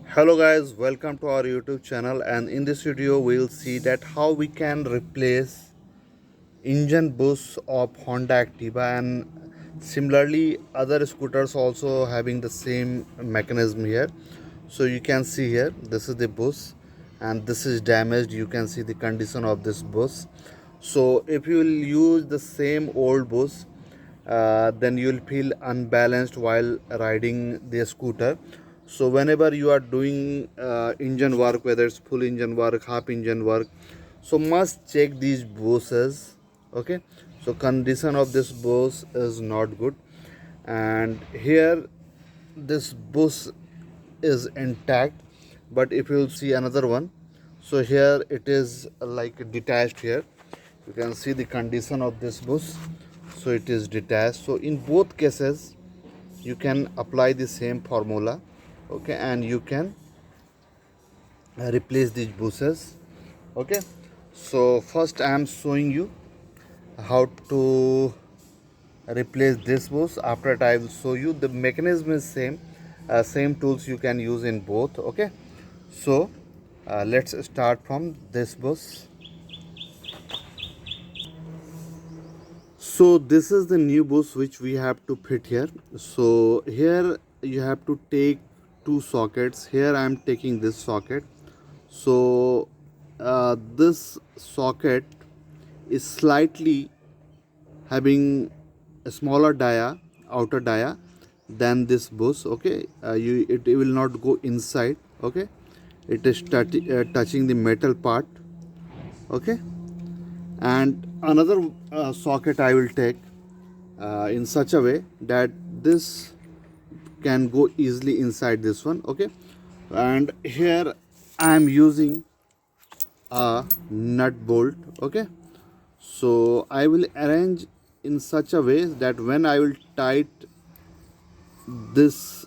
Hello guys, welcome to our YouTube channel, and in this video we'll see that how we can replace engine bush of Honda Activa, and similarly other scooters also having the same mechanism here. So you can see here, this is the bush and this is damaged. You can see the condition of this bush. So if you will use the same old bush, then you will feel unbalanced while riding the scooter. So whenever you are doing engine work, whether it's full engine work, half engine work, so must check these bushes. Okay, so condition of this bush is not good, and here this bush is intact. But if you will see another one, so here it is like detached. Here you can see the condition of this bush, so it is detached. So in both cases you can apply the same formula, okay, and you can replace these bushes. Okay, so first I am showing you how to replace this bush. After that I will show you the mechanism is same tools you can use in both. Okay, so let's start from this bush. So this is the new bush which we have to fit here. So here you have to take two sockets. Here I am taking this socket. So this socket is slightly having a smaller dia, outer dia, than this bush. Okay, it will not go inside. Okay, it is touching the metal part. Okay, and another socket I will take in such a way that this can go easily inside this one. Okay, and here I am using a nut bolt. Okay, so I will arrange in such a way that when I will tight this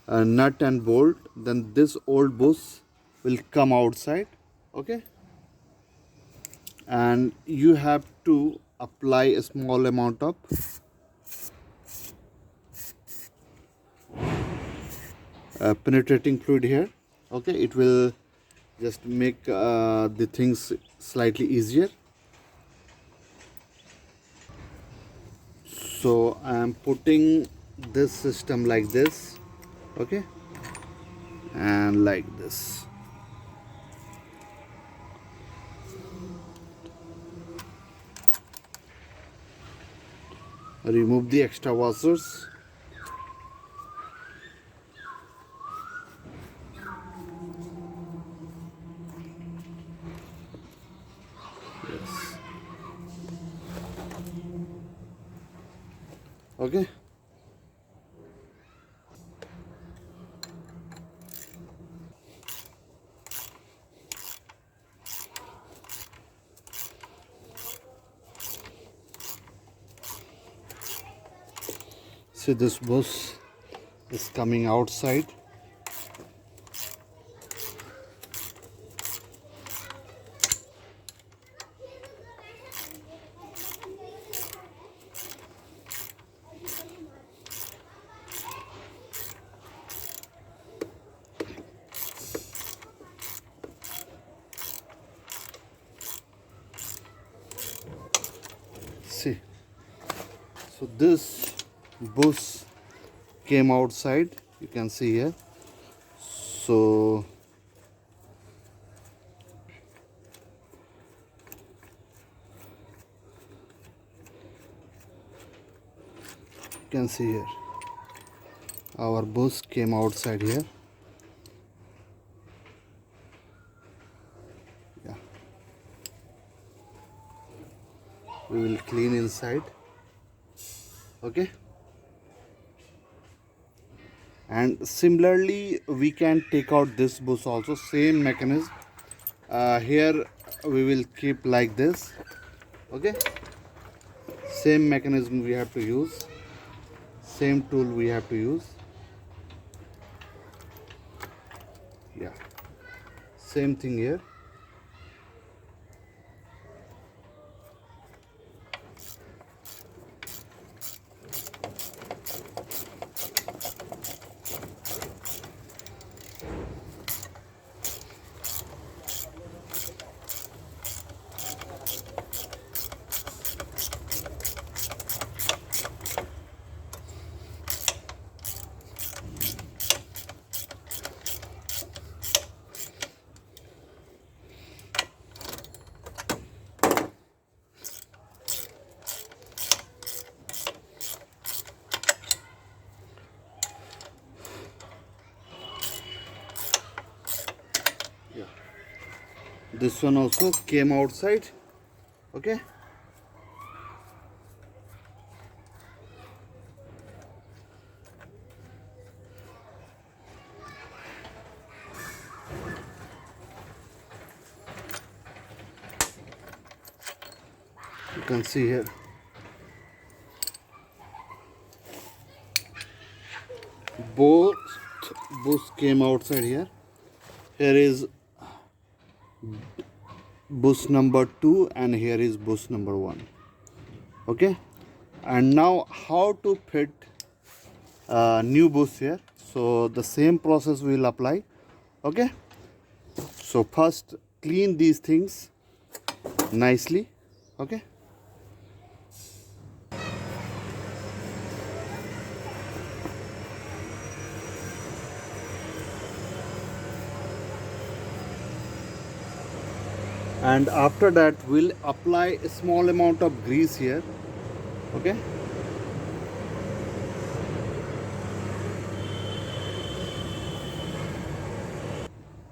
nut and bolt, then this old bush will come outside. Okay, and you have to apply a small amount of penetrating fluid here. Okay, it will just make the things slightly easier. So I am putting this system like this. Okay, and like this. Remove the extra washers. Yes. Okay, see this bush is coming outside. See, so this bush came outside, you can see here. So you can see here our bush came outside here. Yeah, we will clean inside. Okay, and similarly we can take out this bush also, same mechanism. Here we will keep like this. Okay, same mechanism we have to use, same tool we have to use. Yeah, same thing here. This one also came outside. Okay, you can see here both bush came outside here. Here is bush number 2 and here is bush number 1. Okay, and now how to fit new bush here. So the same process we will apply. Okay, so first clean these things nicely. Okay, and after that we'll apply a small amount of grease here. Okay,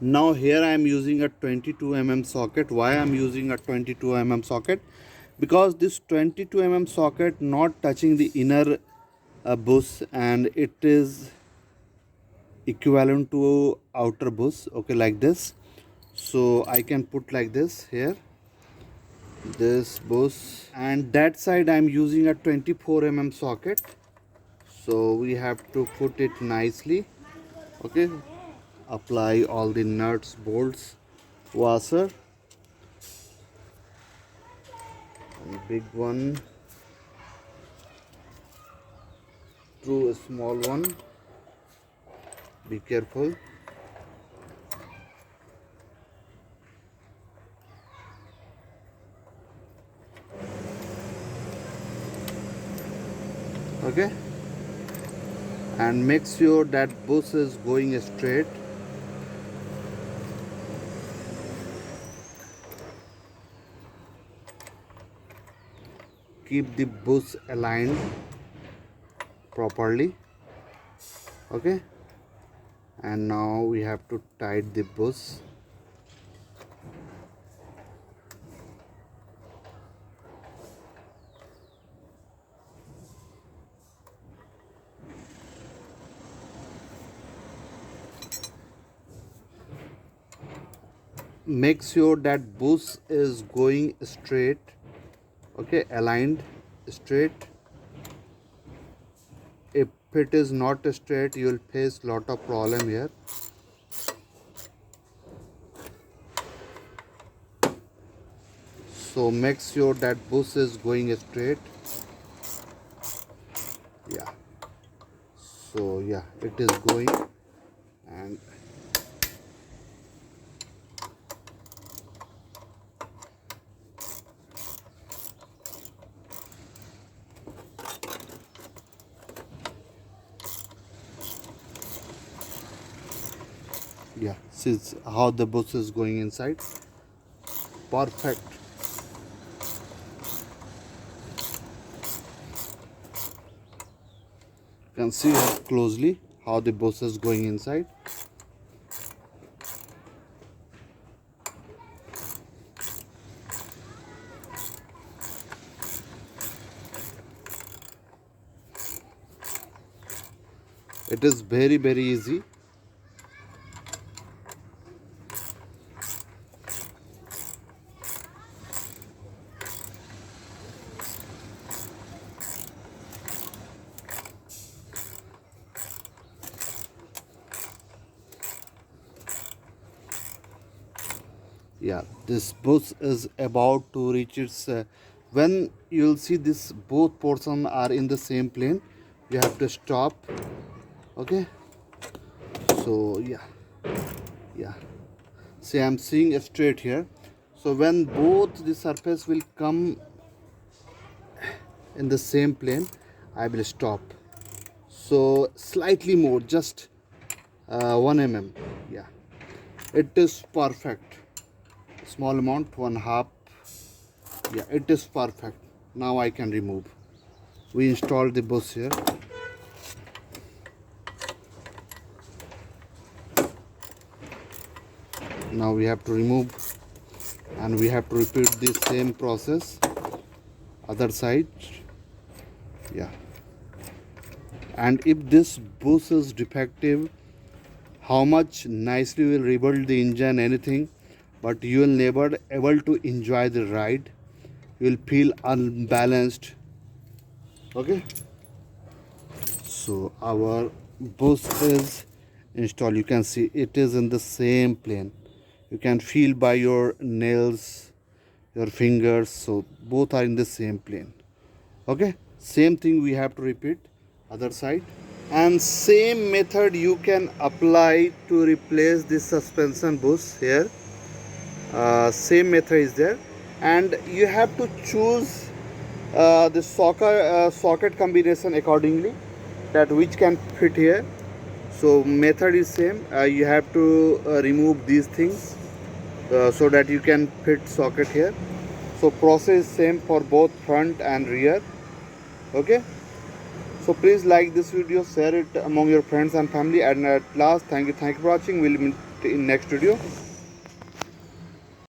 now here I am using a 22 mm socket. Why I am using a 22 mm socket? Because this 22 mm socket not touching the inner bush, and it is equivalent to outer bush. Okay, like this. So I can put like this here, this bush, and that side I am using a 24 mm socket. So we have to put it nicely. Okay, apply all the nuts, bolts, washer, and big one through a small one. Be careful. Okay, and make sure that bush is going straight. Keep the bush aligned properly. Okay, and now we have to tighten the bush. Make sure that bush is going straight. Okay, aligned straight. If it is not straight, you will face lot of problem here. So make sure that bush is going straight. Yeah, so yeah, it is going. And yeah, since how the bush is going inside. Perfect. You can see closely how the bush is going inside. It is very easy. Yeah, this bush is about to reach its when you'll see this both portion are in the same plane, you have to stop. Okay, so yeah, see, I'm seeing straight here. So when both the surface will come in the same plane, I will stop. So slightly more, just 1 mm. Yeah, it is perfect. Small amount, 1/2. Yeah, it is perfect. Now I can remove. We installed the bush here. Now we have to remove and we have to repeat the same process other side. Yeah, and if this bus is defective, how much nicely will rebuild the engine anything, but you will never able to enjoy the ride. You will feel unbalanced. Okay, so our bus is installed. You can see it is in the same plane. You can feel by your nails, your fingers, so both are in the same plane. Okay, same thing we have to repeat other side, and same method you can apply to replace this suspension bush here. Same method is there, and you have to choose the socket combination accordingly, that which can fit here. So method is same. You have to remove these things so that you can fit socket here. So process is same for both front and rear. Okay, so please like this video, share it among your friends and family, and at last thank you for watching. We'll meet in next video.